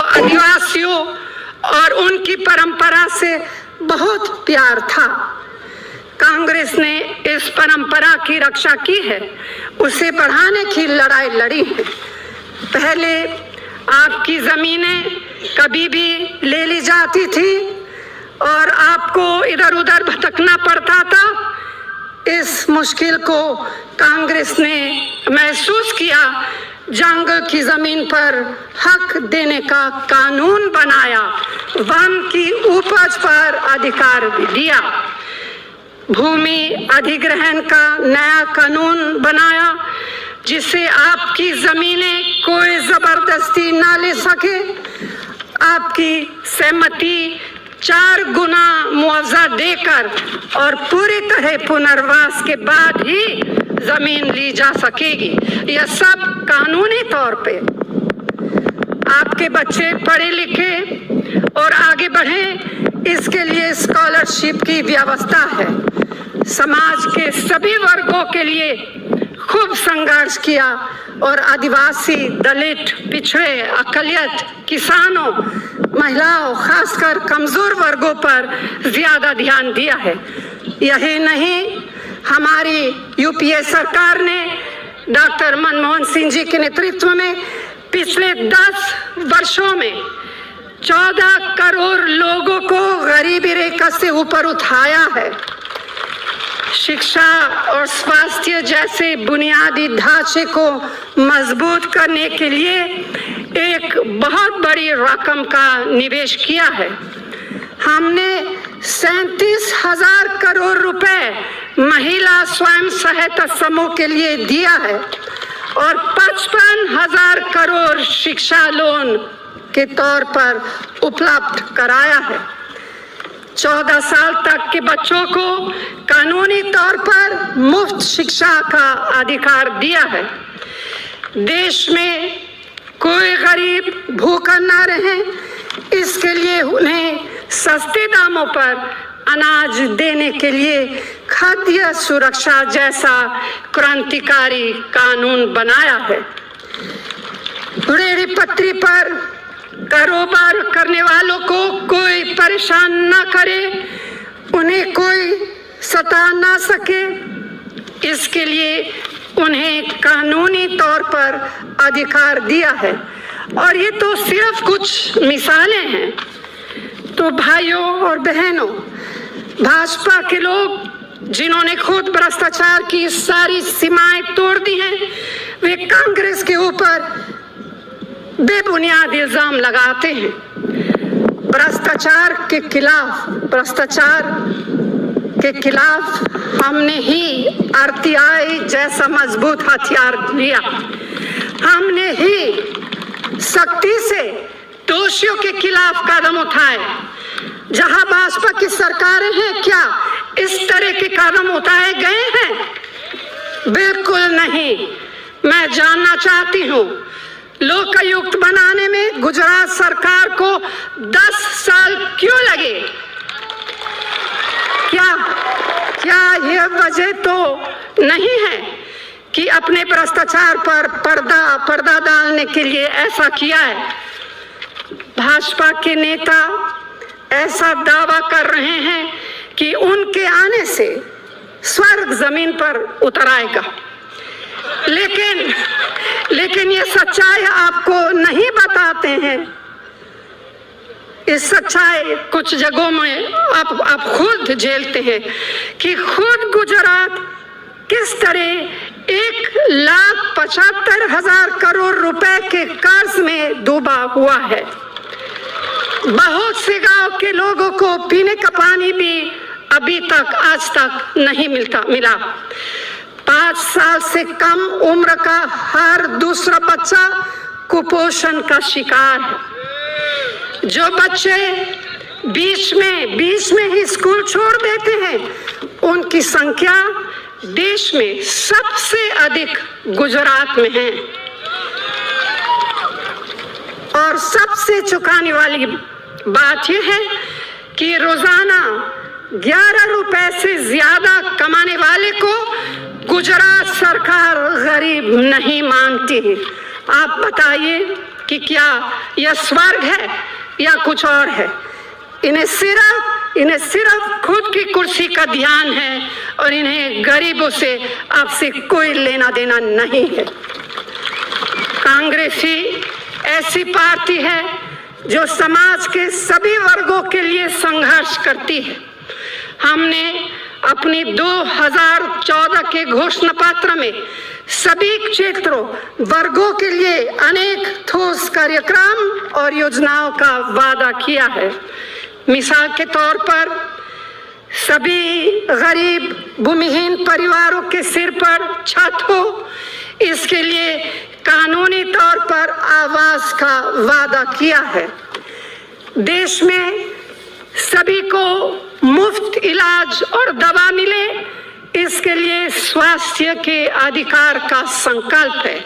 आदिवासियों और उनकी परंपरा से बहुत प्यार था। कांग्रेस ने इस परंपरा की रक्षा की है, उसे बढ़ाने की लड़ाई लड़ी है। पहले आपकी जमीनें कभी भी ले ली जाती थी और आपको इधर उधर भटकना पड़ता था। इस मुश्किल को कांग्रेस ने महसूस किया, जंगल की जमीन पर हक देने का कानून बनाया, वन की उपज पर अधिकार भी दिया, भूमि अधिग्रहण का नया कानून बनाया जिससे आपकी जमीनें कोई जबरदस्ती ना ले सके। आपकी सहमति 4 गुना मुआवजा देकर और पूरी तरह पुनर्वास के बाद ही जमीन ली जा सकेगी। यह सब कानूनी तौर पे। आपके बच्चे पढ़े लिखे और आगे बढ़ें, इसके लिए स्कॉलरशिप की व्यवस्था है। समाज के सभी वर्गों के लिए खूब संघर्ष किया और आदिवासी, दलित, पिछड़े, अकलियत, किसानों, महिलाओं, खासकर कमजोर वर्गों पर ज्यादा ध्यान दिया है। यही नहीं, हमारी यूपीए सरकार ने डॉक्टर मनमोहन सिंह जी के नेतृत्व में पिछले 10 वर्षों में 14 करोड़ लोगों को गरीबी रेखा से ऊपर उठाया है। शिक्षा और स्वास्थ्य जैसे बुनियादी ढांचे को मजबूत करने के लिए एक बहुत बड़ी रकम का निवेश किया है। हमने 37,000 करोड़ रुपए महिला स्वयं सहायता समूह के लिए दिया है और 55,000 करोड़ शिक्षा लोन के तौर पर उपलब्ध कराया है। 14 साल तक के बच्चों को कानूनी तौर पर मुफ्त शिक्षा का अधिकार दिया है। देश में कोई गरीब भूखा ना रहे, इसके लिए उन्हें सस्ते दामों पर अनाज देने के लिए खाद्य सुरक्षा जैसा क्रांतिकारी कानून बनाया है। रेहड़ी पटरी पर कारोबार करने वालों को कोई परेशान न करे, उन्हें कोई सता ना सके, इसके लिए उन्हें कानूनी तौर पर अधिकार दिया है। और ये तो सिर्फ कुछ मिसालें हैं। तो भाइयों और बहनों, भाजपा के लोग जिन्होंने खुद भ्रष्टाचार की सारी सीमाएं तोड़ दी हैं, वे कांग्रेस के ऊपर बेबुनियाद इल्जाम लगाते हैं। भ्रष्टाचार के खिलाफ हमने ही आरटीआई जैसा मजबूत हथियार लिया। हमने ही सख्ती से दोषियों के खिलाफ कदम उठाए। जहां भाजपा की सरकारें हैं, क्या इस तरह के कदम उठाए गए हैं? बिल्कुल नहीं। मैं जानना चाहती हूं, लोकायुक्त बनाने में गुजरात सरकार को 10 साल क्यों लगे? क्या यह वजह तो नहीं है कि अपने भ्रष्टाचार पर पर्दा डालने के लिए ऐसा किया है? भाजपा के नेता ऐसा दावा कर रहे हैं कि उनके आने से स्वर्ग जमीन पर उतर आएगा, लेकिन ये सच्चाई आपको नहीं बताते हैं। इस सच्चाई कुछ जगहों में आप खुद झेलते हैं कि खुद गुजरात किस तरह 1,75,000 करोड़ रुपए के कर्ज में डूबा हुआ है। बहुत से गांव के लोगों को पीने का पानी भी अभी तक आज तक नहीं मिला। 5 साल से कम उम्र का हर दूसरा बच्चा कुपोषण का शिकार है। जो बच्चे बीच में ही स्कूल छोड़ देते हैं, उनकी संख्या देश में सबसे अधिक गुजरात में है। और सबसे चौंकाने वाली बात यह है कि रोजाना 11 रुपए से ज्यादा कमाने वाले को गुजरात सरकार गरीब नहीं मानती है। आप बताइए कि क्या यह स्वर्ग है या कुछ और है? इन्हें सिर्फ खुद की कुर्सी का ध्यान है और इन्हें गरीबों से आपसे कोई लेना देना नहीं है। कांग्रेसी ऐसी पार्टी है जो समाज के सभी वर्गों के लिए संघर्ष करती है। हमने अपनी 2014 के घोषणा पत्र में सभी क्षेत्रों वर्गों के लिए अनेक ठोस कार्यक्रम और योजनाओं का वादा किया है। मिसाल के तौर पर सभी गरीब भूमिहीन परिवारों के सिर पर छत हो, इसके लिए कानूनी तौर पर आवास का वादा किया है। देश में सभी को मुफ्त इलाज और दवा मिले, इसके लिए स्वास्थ्य के अधिकार का संकल्प है।